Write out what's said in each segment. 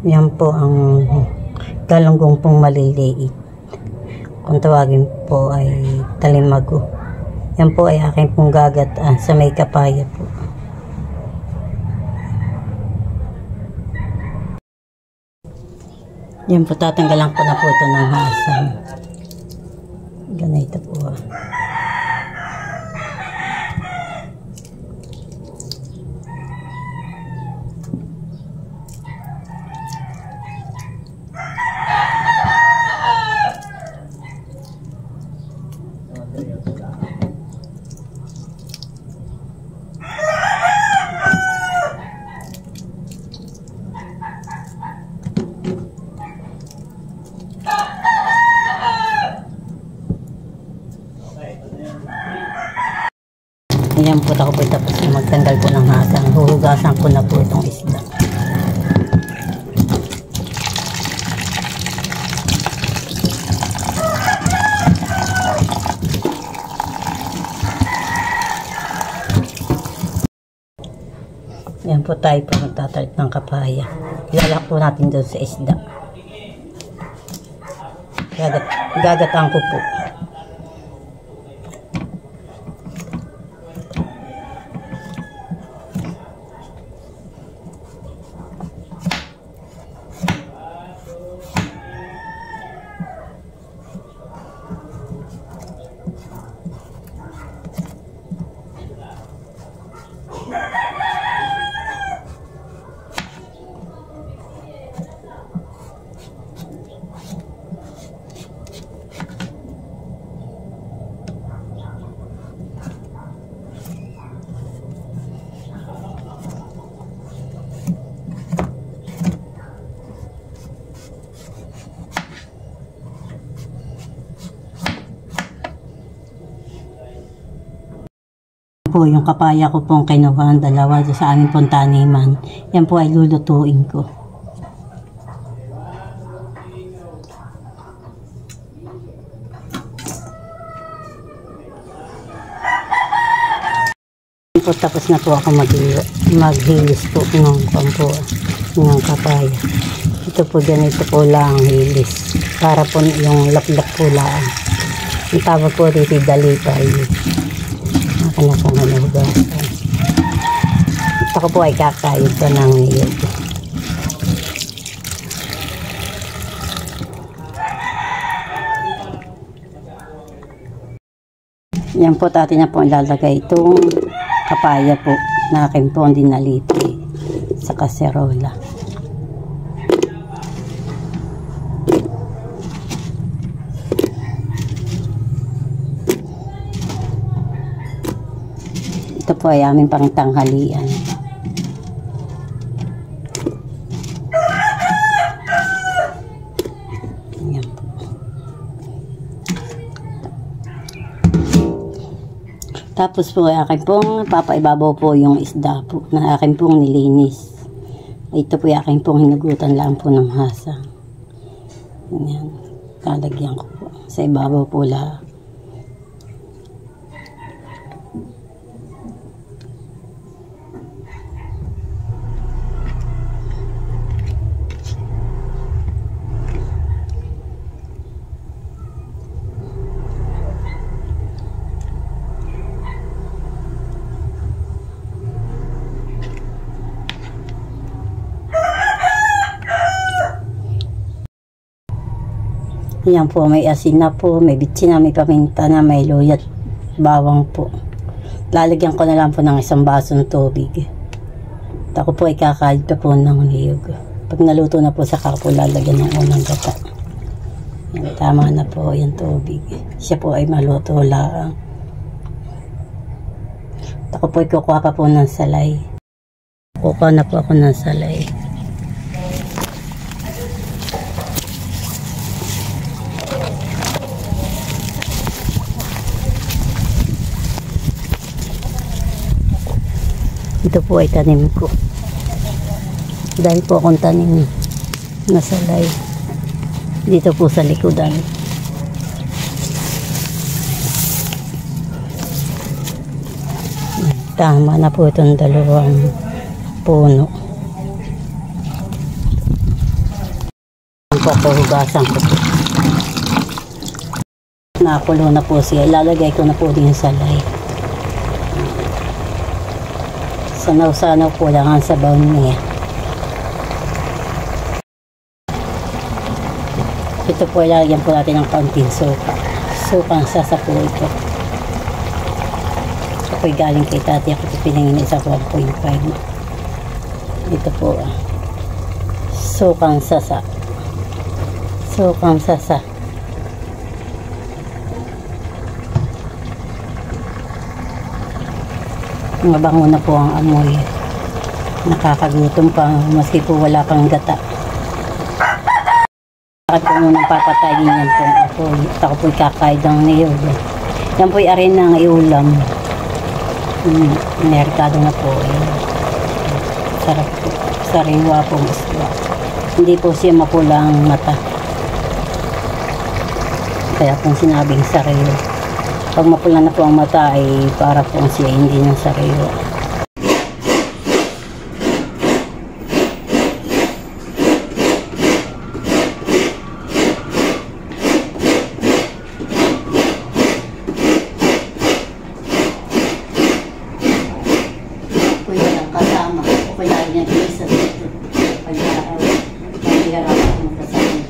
Yan po ang galunggong pong maliliit. Kung tawagin po ay talimago. Yan po ay aking pong gagataan sa may kapaya po. Yan po, tatanggalan ko na po ito ng hasang. Ganito po. Ayan po, ako po tapos na magtanggal po ng hasang. Huhugasan ko na po itong isda. Ayan po, tayo po magtatalit ng kapaya. Ilalak po natin doon sa isda. Gagataan ko po. Po yung kapaya ko pong kinuha, dalawa sa aming pong taniman. Yan po ay lulutuin ko. Po, tapos na po ako maghilis po ng kapaya. Ito po, ganito po lang hilis. Para po yung laplap po lang. Ang tawag po dito dalipay. Akin na pong halugasan. At ako po ay kakayod pa ng niyog. Yan po, atin na po ilalagay itong kapaya po na akin po dinaliti sa kaserola. Ito po ay aming pangtanghalian. Ayan po. Tapos po ay akin pong papaibabaw po yung isda po na akin pong nilinis. Ito po ay akin pong hinugutan lang po ng hasa. Ayan. Lalagyan ko po. Sa ibabaw po lahat. Yan po, may asin na po, may bitsin na, may paminta na, may luya at bawang po. Lalagyan ko na lang po ng isang baso ng tubig. At ako po ay kakayod pa po ng niyog. Pag naluto na po, saka po lalagyan ng unang gata. Yan, tama na po yung tubig. Siya po ay maluto lang. At ako po ay kukuha pa po ng salay. Kukuha na po ako ng salay. Ito po ay tanim ko. Dahil po akong tanim na salay. Dito po sa likodan. Tama na po itong dalawang puno. po ako, hugasan ko po. Nakulo na po siya. Ilalagay ko na po din sa salay. Sanaw-sanaw po lang ang sabaw niya. Ito po, ilalagyan po natin ng kaunting suka. Sukang sasa po ito. Ito po galing kay tati. Ako po pinangin isa 1.5. Ito po. Sukang sasa. Sukang sasa. Mabango na po ang amoy. Nakakagutom pa maski po wala pang gata. Bakit po munang papatayin yan po ako. Ako po'y kakaid ng niyo. Yan po'y arin ng iulam. Merkado na po. Sarap po. Sariwa pong isla. Hindi po siya mapulang mata. Kaya kung sinabing sariwa. Pag mapula na po ang mata ay para po siya hindi ng sariwa. Kung yan ang kasama, o kaya niya isa dito. Pag-iharapan ang kasama.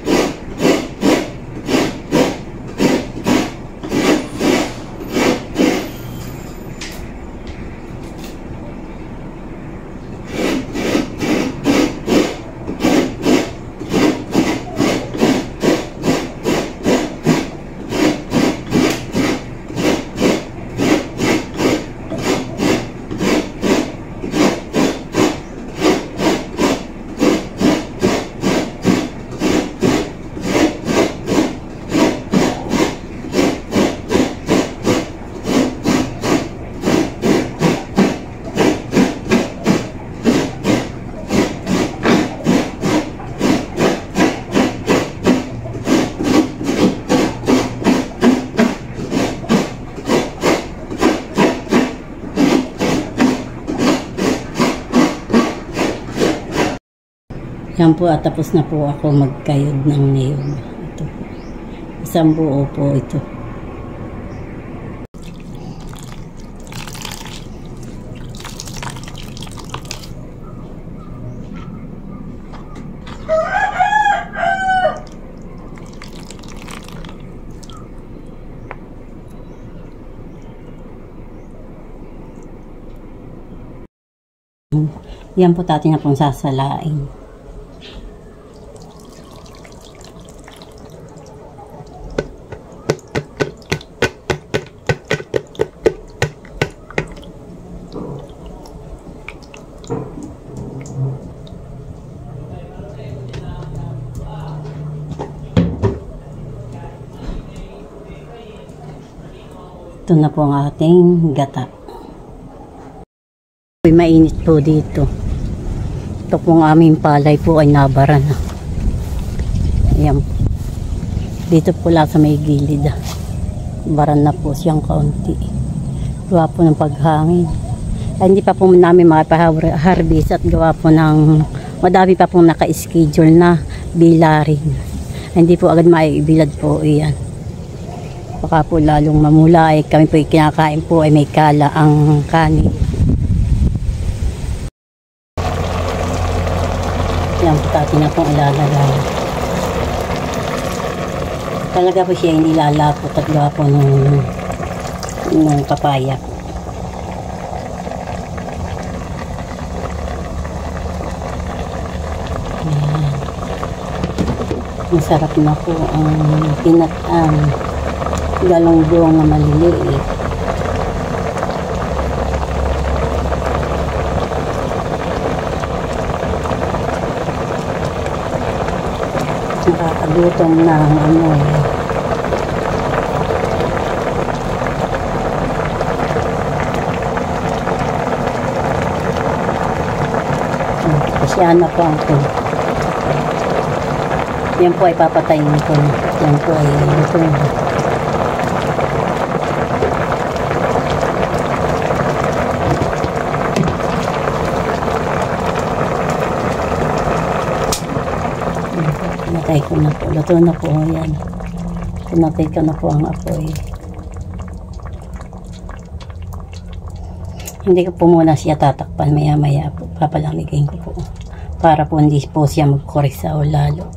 Yan po at tapos na po ako magkayod ng niyog. Ito po. Isang buo po ito. Yan po natin na pong sasalain. Ito na po ang ating gata. Mainit po dito. Ito pong aming palay po ay nabara na. Ayan. Dito po lang sa may gilid. Baran na po siyang kaunti. Gawa po ng paghangin. Ay, hindi pa po namin makapaharvest at gawa po ng madami pa pong naka-schedule na bilarin. Hindi po agad maibilad po iyan. Baka po lalong mamula ay kami po kinakain po ay may kala ang kanin. Yan po natin na pong ilalagay. Talaga po siya hindi lalapot at gawa po ng papaya. Ayan. Masarap na po ang pinataan. Galonggong na maliliit. Nakakagutom na ang amoy. Pasya na po ang po. Yan po ay papatayin ko. Yan po ay luto na. Pinatay ko na po. Luto na po. Yan. Pinatay ko na po ang apoy. Hindi ko po muna siya tatakpan. Maya maya po. Papalamigin ko po. Para po hindi po siya magkorek sa o lalo.